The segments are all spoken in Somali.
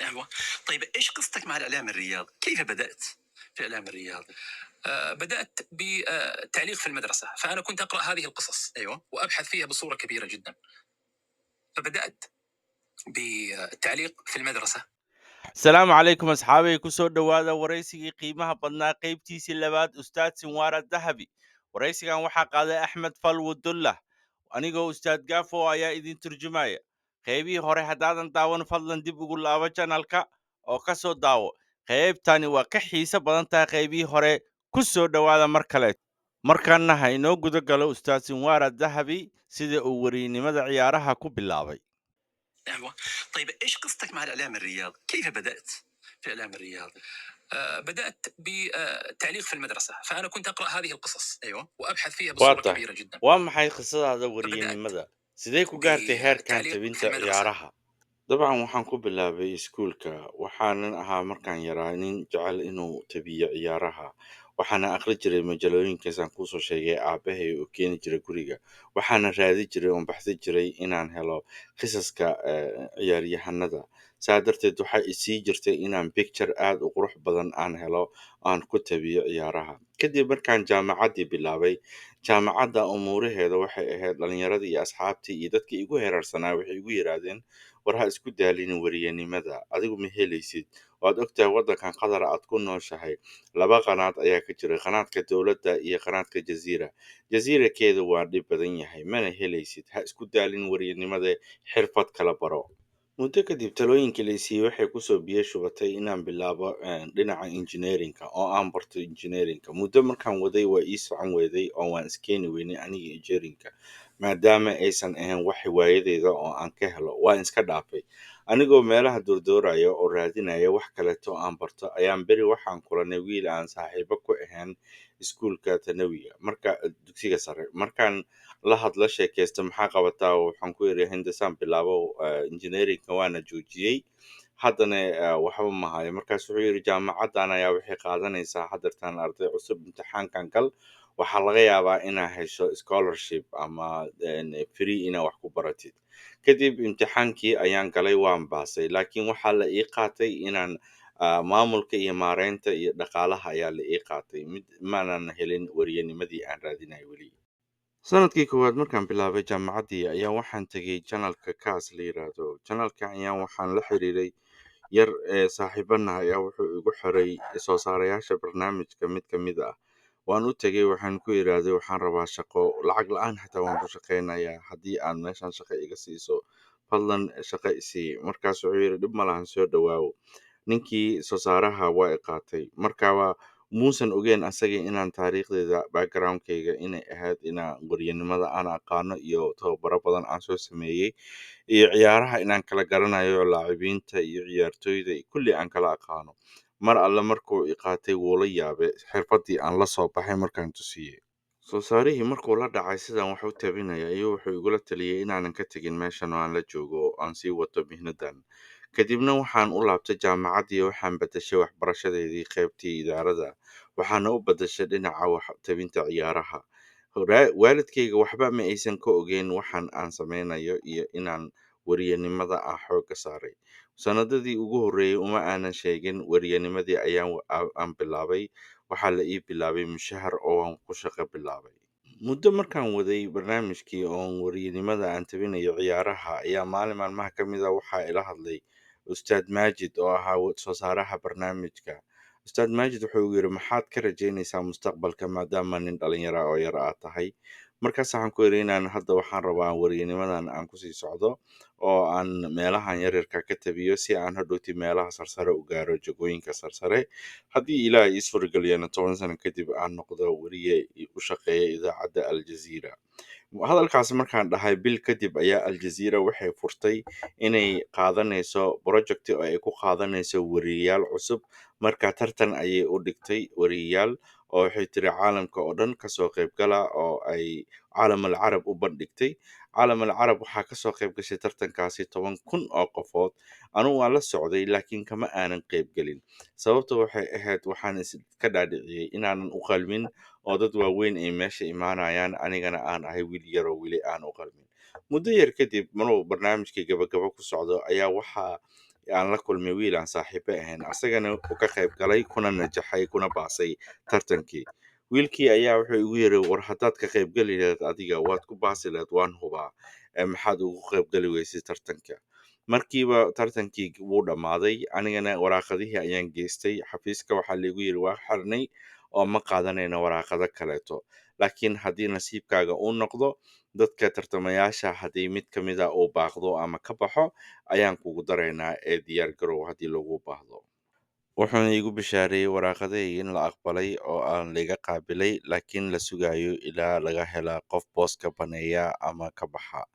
أيوة. طيب إيش قصتك مع الإعلام الرياضي؟ كيف بدأت في الإعلام الرياضي؟ بدأت بتعليق في المدرسة، فأنا كنت أقرأ هذه القصص. أيوة. وأبحث فيها بصورة كبيرة جدا، فبدأت بالتعليق في المدرسة. السلام عليكم أصحابي كسو دوادا وريسيغي قيمها بدنا قيبتيسي لباد أستاذ سنوار الذهبي وريسيغان وحا قادة أحمد فالو الدله وأنيقو أستاذ قافو أيا إذن ترجمايا قيبي هوري حدادن داون فضلا ديب يقول لابا جانالكا أو كسو داو قيب تاني وكحيسة بدنتا قيبي هوري كسو دوادا مركلت مركانا هاينو قدقلو أستاذ سنوار الذهبي سيدي أوريني مدى عيارها كو باللابي. أيوة. طيب إيش قصتك مع الإعلام الرياضي؟ كيف بدأت في الإعلام الرياضي؟ بدأت بتعليق في المدرسة، فأنا كنت أقرأ هذه القصص. أيوة. وأبحث فيها بصورة واضح كبيرة جدا، waa maxay qisadaada فبدأت wariyannimada sidee ku gaartay heerkan بتعليق في tabinta المدرسة. ciyaaraha dabcan waxaan ku bilaabay iskuulka waxaanan ahaa markaan yaraa nin jecel inuu tabiyo ciyaaraha waxaana aqri jiray majalooyinkaasaan kuusoo sheegay aabahay oo keeni jiray guriga waxaana raadi jiray oon baxsi jiray inaan helo qisaska ciyaaryahanada saa darteed waxaa isii jirtay inaan picture aad u qurux badan aan helo aan ku tabiyo ciyaaraha kadib markaan jaamacaddii bilaabay jaamacadda umuuraheeda waxay ahayd dhalinyaradii iyo asxaabtii iyo dadkii igu heerarsanaa waxay igu yidhaahdeen war ha isku daalin weriyanimada adigu ma helaysid waad ogtahay waddankan qatar aad ku nooshahay laba qanaad ayaa ka jira qanaadka dowladda iyo qanaadka jaziira jasiirakeedu waa dhib badan yahay mana helaysid ha isku daalin weriyanimada xirfad kala baro muddo kadib talooyinkii la siiyey waxay kusoo biyo shubatay inaan bilaabo dhinaca engineerinka oo aan barto engineerinka muddo markaan waday waa ii socon weeday oo waan iskeeni weynay aniga engineerinka maadaama aysan ahayn wax hiwaayadeyda oo aan ka helo waan iska dhaafay anigoo meelaha durdooraya oo raadinaya wax kaleeto aan barto ayaan beri waxaan kulanay wiil aan saaxiibo ku ahayn iskuulka tanawiga marka dugsiga sare markaan la hadla sheekaysta maxaa qabataa waxaan ku iri hindasaan bilaabo engineerinka waana joojiyey haddana waxba ma hayo markaas wuxuu yidhi jaamacaddan ayaa waxay qaadanaysaa hadeertan arday cusub imtixaankan gal waxaa laga yaabaa inaa hesho scholarship ama free inaa wax ku baratid kadib imtixaankii ayaan galay waan baasay laakiin waxaa la ii qaatay inaan maamulka iyo maareynta iyo dhaqaalaha ayaa la ii qaatay mid maanan helin wariyanimadii aan raadinay weli sanadkii koowaad markaan bilaabay jaamacaddii ayaa waxaan tegay janalka kaas la yiraahdo janalka ayaa waxaan la xiriiray yar ee saaxiibana ayaa wuxuu igu xiray soo saarayaasha barnaamijka mid ka mid ah waan u tegay waxaan ku yiraahday waxaan rabaa shaqo lacag la-aan xitaa waan ku shaqaynayaa haddii aad meeshan shaqo iga siiso fadlan shaqo isii markaas wuxuu yidhi dhib ma lahan soo dhawaawo ninkii soo saaraha waa i qaatay markaba muusan ogeyn asaga inaan taariikhdeeda backgroundkayga inay ahayd inaan waryanimada aan aqaano iyo tababaro badan aan soo sameeyey iyo ciyaaraha inaan kala garanayo laacibiinta iyo ciyaartooyda kulli aan kala aqaano mar alle markuu i qaatay wuu la yaabay xirfadii aan la soo baxay markaan tusiyey soo saarihii markuu la dhacay sidaan wax u tabinaya ayuu wuxuu igula taliyey inaanan ka tegin meeshan oo aan la joogo oo aan sii wato mihnadan kadibna waxaan u laabtay jaamacaddii waxaan bedeshay waxbarashadeedii qaybtii idaarada waxaana u bedeshay dhinaca wax tabinta ciyaaraha waalidkayga waxba ma aysan ka ogeyn waxaan aan sameynayo iyo inaan weriyanimada ah xoogga saaray sanadadii ugu horreeyey uma aanan sheegin weriyanimadii aan bilaabay waxaa la ii bilaabay mushahar oo aan ku shaqo bilaabay muddo markaan waday barnaamijkii oon weriyanimada aan tabinayo ciyaaraha ayaa maalin maalmaha ka mid a waxaa ila hadlay ustaad maajid oo ahaa soo saaraha barnaamijka ustaad maajid wuxuu igu yidhi maxaad ka rajaynaysaa mustaqbalka maadaama nin dhalinyara oo yar aad tahay markaas waxaan ku yidhi inaan hadda waxaan rabaa waryanimadan aan kusii socdo oo aan meelahan yaryarka ka tabiyo si aan hadhowti meelaha sarsare u gaaro jagooyinka sarsare haddii ilaahay ii suurageliyana 10 sano kadib aan noqdo weriye u shaqeeya idaacadda aljaziira hadalkaas markaan dhahay bil kadib ayaa aljaziira waxay furtay inay qaadanayso project oo ay ku qaadanayso weriyayaal cusub marka tartan ayay u dhigtay weriyayaal oo waxay tiri caalamka oo dhan kasoo qayb gala oo ay caalam al carab u bandhigtay caalam al carab waxaa kasoo qayb gashay tartankaasi 10,000 oo qofood anugu waan la socday laakiin kama aanan qayb gelin sababta waxay ahayd waxaan iska dhaadhiciyey inaanan u qalmin oo dad waaweyn ay meesha imaanayaan anigana aan ahay wiil yar oo weli aan u qalmin muddo yar kadib maruu barnaamijkii gabagabo ku socdo ayaa waxaa aan la kulmay wiil aan saaxiibo ahayn asagana uu ka qayb galay kuna najaxay kuna baasay tartankii. Wiilkii ayaa wuxuu igu yiri war haddaad ka qayb gali lahayd adiga waad ku baasi lahayd waan hubaa maxaad ugu qayb gali weysay tartanka. Markiiba tartankii wuu dhammaaday anigana waraaqadihii ayaan geystay xafiiska waxaa liigu yiri waa xirnay oo ma qaadanayno waraaqado kaleeto laakiin haddii nasiibkaaga uu noqdo dadka tartamayaasha haddii mid ka mid ah uu baaqdo ama ka baxo ayaan kugu daraynaa ee diyaar garow haddii lagu baahdo. Wuxuuna iigu bishaareeyey waraaqadahayga in la aqbalay oo aan la iga qaabilay laakiin la sugayo ilaa laga hela qof booska baneeya ama ka baxa.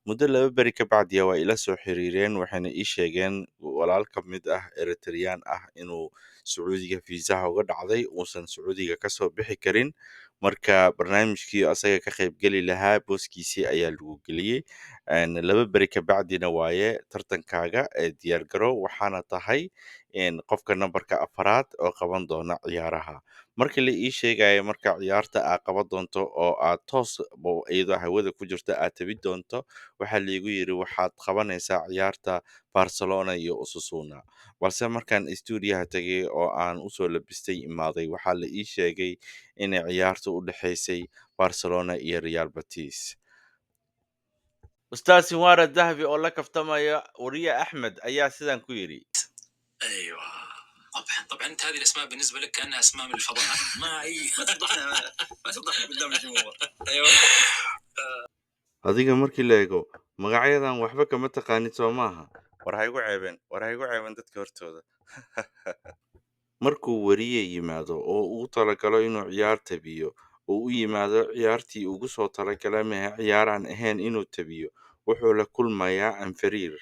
Muddo 2 beri ka bacdiya waa ila soo xiriireen waxayna ii sheegeen walaal ka mid ah Eritrean ah inuu Sacuudiga fiisaha uga dhacday uusan Sacuudiga ka soo bixi karin. Marka barnaamijkii asaga ka qayb geli lahaa booskiisii ayaa lagu geliyey. 2 beri ka bacdina waaye tartankaaga ee diyaar garow waxaana tahay qofka nambarka 4aad oo qaban doona ciyaaraha. Markii la ii sheegayo marka ciyaarta aad qaban doonto oo aad toos iyadoo hawada ku jirto aad tabi doonto waxaa liigu yiri waxaad qabanaysaa ciyaarta Barcelona iyo Osasuna. Balse markaan stuudiyaha tagay oo aan usoo labistay imaaday waxaa la ii sheegay inay ciyaartu u dhexaysay Barcelona iyo Real Betis. Ustaad Sinwara Dahabi oo la kaftamaya wariye Axmed ayaa sidan ku yiri. ايوه طبعا انت هذه الاسماء بالنسبه لك كانها اسماء من الفضاء. ما اي ما تفضحنا ما تفضحنا قدام الجمهور. ايوه Adiga markii la eego magacyadan waxba kama taqaanid soo maaha war ha igu ceebeen dadka hortooda. Markuu wariye yimaado oo uu talagalo inuu ciyaar tabiyo oo u yimaado ciyaartii ugu soo talagalay maaha ciyaar aan ahayn inuu tabiyo wuxuu la kulmayaa anfariir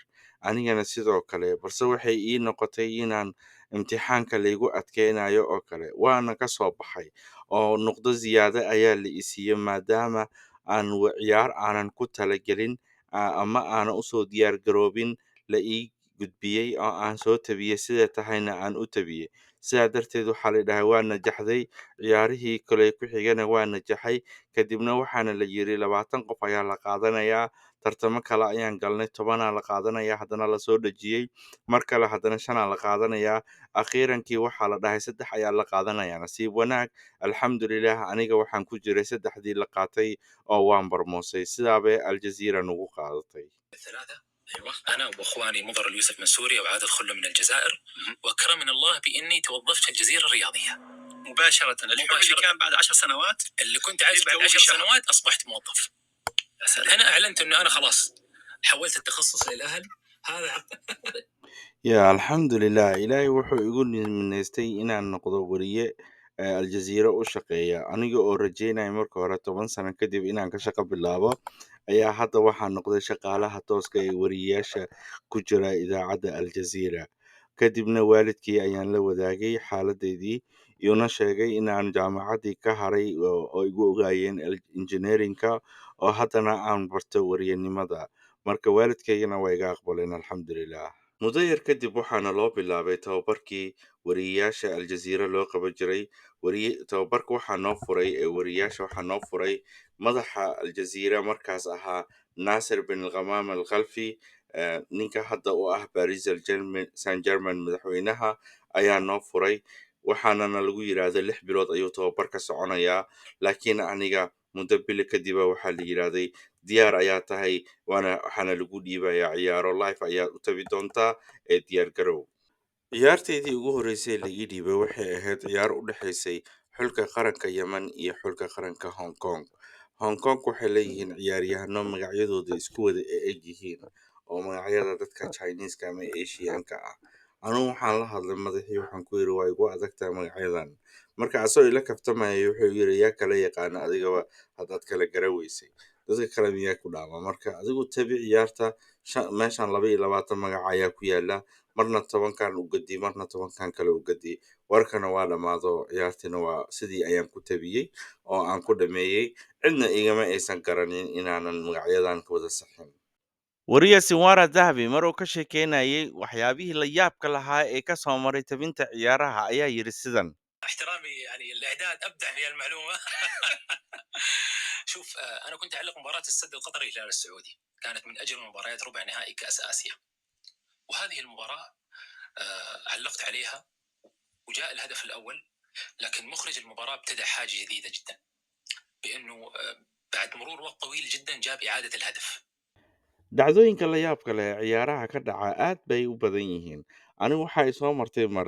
anigana sidoo kale balse waxay ii noqotay inaan imtixaanka laygu adkeynayo oo kale waana ka soo baxay oo nuqdo ziyaado ayaa la i siiyey maadaama aan ciyaar aanan ku talagelin ama aanan usoo diyaar garoobin la ii gudbiyey oo aan soo tabiyey sida tahayna aan u tabiyey. Sidaa darteed waxaa la dhahay waa najaxday ciyaarihii kale ku xigana waa najaxay kadibna waxaana la yiri 20 qof ayaa la qaadanayaa tartamo kale ayaan galnay 10 la qaadanaya haddana la soo dhajiyey mar kale haddana 5 la qaadanayaa akhiirankii waxaa la dhahay 3 ayaa la qaadanayaa nasiib wanaag alxamdulillaah aniga waxaan ku jiray 3dii la qaatay oo waan barmoosay sidaabay Aljazeera nagu qaadatay. ايوه انا واخواني مضر اليوسف من سوريا وعادل خله من الجزائر واكرمنا الله باني توظفت الجزيره الرياضيه مباشره. الحب اللي كان بعد 10 سنوات اللي كنت عايش بعد 10 سنوات اصبحت موظف. انا اعلنت انه انا خلاص حولت التخصص للاهل هذا. يا الحمد لله إلهي wuxuu igu niminaystay inaan noqdo wariye Aljazeera u shaqeeya aniga oo rajeynaya marka hore 10 sano kadib inaan ka shaqo bilaabo ayaa hadda waxaa noqday shaqaalaha tooska ee wariyeyaasha ku jira idaacadda Aljazeera. Kadibna waalidkii ayaan la wadaagay xaaladeydii iyona sheegay inaan jaamacaddii ka haray oo igu ogaayeen engineerinka oo haddana aan barto wariyenimada marka waalidkaygana waa iga aqbaleen alxamdulilah. Muddo yar kadib waxaana loo bilaabay tababarkii wariyeyaasha Aljazeera loo qaban jiray tababarka waxaa noo furay wariyeyaasha waxaa noo furay madaxa Aljazeera markaas ahaa Nasser bin Ghamam Al Khalfi ninka hadda u ah Paris Saint-Germain madaxweynaha ayaa noo furay waxaana lagu yiraahday 6 bilood ayuu tababarka soconayaa laakiin aniga muddo bil kadib waxaa la yiraahday diyaar ayaa tahay waxaana lagu dhiibayaa ciyaaro live ayaad u tabi doontaa ee diyaar garow. Ciyaarteydii ugu horreysay la ii dhiibay waxay ahayd ciyaar u dhexaysay xulka qaranka Yemen iyo xulka qaranka Hong Kong. Hong Kong waxay leeyihiin ciyaaryahano magacyadooda isku wada eg yihiin oo magacyada dadka Chinese-ka ama Asian-ka ah. Anigu waxaan la hadlay madaxii waxaan ku yiri waa igu adagtahay magacyadan marka asoo ila kaftamaya wuxuu yiri yaa kala yaqaan adigaba haddaad kala garaweysay dadka kale miyaa ku dhaama marka adigu tabi ciyaarta meeshan 22 magac ayaa ku yaala marna 10kan u gadi marna 10kan kale u gadi warkana waa dhamaado ciyaartina waa sidii ayaan ku tabiyey oo aan ku dhameeyey cidna igama aysan garanin inaanan magacyadan ka wada saxin. wariye Sinwara Dahabi mar uu ka sheekeynayay waxyaabihii la yaabka lahaa ee ka soo maray tabinta ciyaaraha ayaa yiri sidan. احترامي يعني الاعداد ابدع في المعلومه. شوف انا كنت اعلق مباراه السد القطري الهلال السعودي كانت من اجل مباريات ربع نهائي كاس اسيا وهذه المباراه وعلقت عليها وجاء الهدف الأول، لكن مخرج المباراة ابتدع حاجة جديدة جدا، بأنه بعد مرور وقت طويل جدا جاب إعادة الهدف. Dhacdooyinka la yaabka leh ee ciyaaraha ka dhaca aad bay u badan yihiin. Anigu waxa i soo martay mar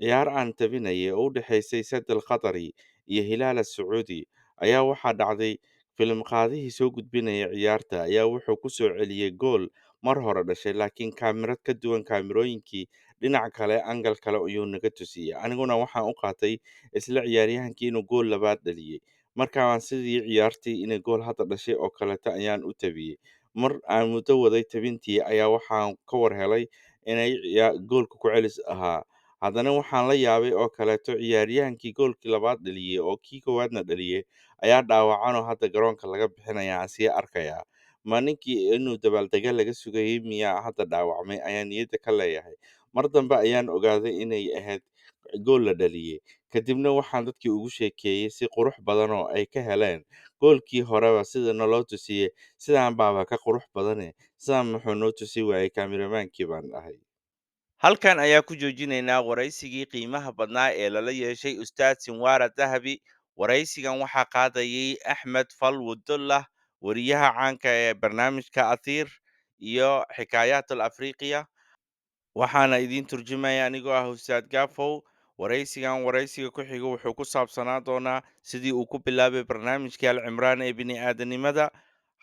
ciyaar aan tabinayay oo u dhexaysay Sadal Qatari iyo Hilaal Sacuudi ayaa waxaa dhacday filim qaadihii soo gudbinaya ciyaarta ayaa wuxuu ku soo celiyay gool mar hore dhashay laakiin kaamirad ka duwan kaamirooyinkii dhinac kale angal kale ayuu naga tusiyey. Aniguna waxaan u qaatay isla ciyaaryahankii inuu gool labaad dhaliyay. Markaa waan sidii ciyaartii inay gool hadda dhashay oo kaleta ayaan u tabiyey. Mar aan muddo waday tabintii ayaa waxaan ka war helay inay goolka ku celis ahaa. Haddana waxaan la yaabay oo kaleeto ciyaaryahankii goolkii labaad dhaliyay oo kii koowaadna dhaliyay ayaa dhaawacan oo hadda garoonka laga bixinaya aan sii arkayaa. Ma ninkii inuu dabaaldega laga sugayay miyaa hadda dhaawacmay ayaan niyadda ka leeyahay. Mar dambe ayaan ogaaday inay ahayd gool la dhaliyay. Kadibna waxaan dadkii ugu sheekeeyey si qurux badan oo ay ka heleen goolkii horeba sida naloo tusiyey sidaan baaba ka qurux badane sidaan muxuu noo tusi waayey kaamiromaankii baan dhahay. Halkan ayaa ku joojinaynaa waraysigii qiimaha badnaa ee lala yeeshay Ustaad Sinwara Dahabi. Waraysigan waxaa qaadayay Axmed Falwudullah, wariyaha caanka ee barnaamijka Athiir iyo Xikaayaat al Afriqiya. Waxaana idiin turjumaya anigoo ah Ustaad Gaafow. Waraysiga ku xiga wuxuu ku saabsanaa doonaa sidii uu ku bilaabay barnaamijkii Al Cimraan ee bini'aadanimada.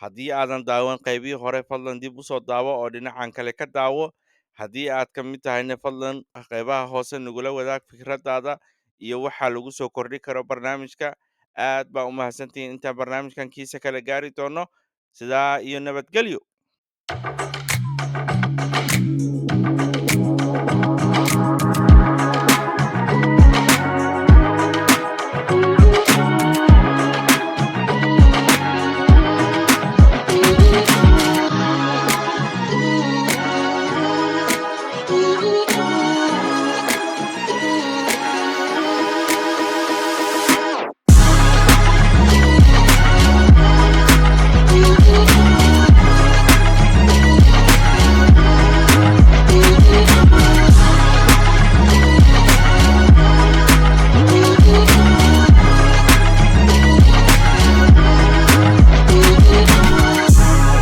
Haddii aadan daawan qaybihii hore, fadlan dib u soo daawo oo dhinacan kale ka daawo. Haddii aad ka mid tahayna, fadlan qaybaha hoose nagula wadaag fikradaada iyo waxa lagu soo kordhi karo barnaamijka. Aad baa u mahadsantihiin intaan barnaamijkan kiisa kale gaari doono. Sidaa iyo nabadgelyo.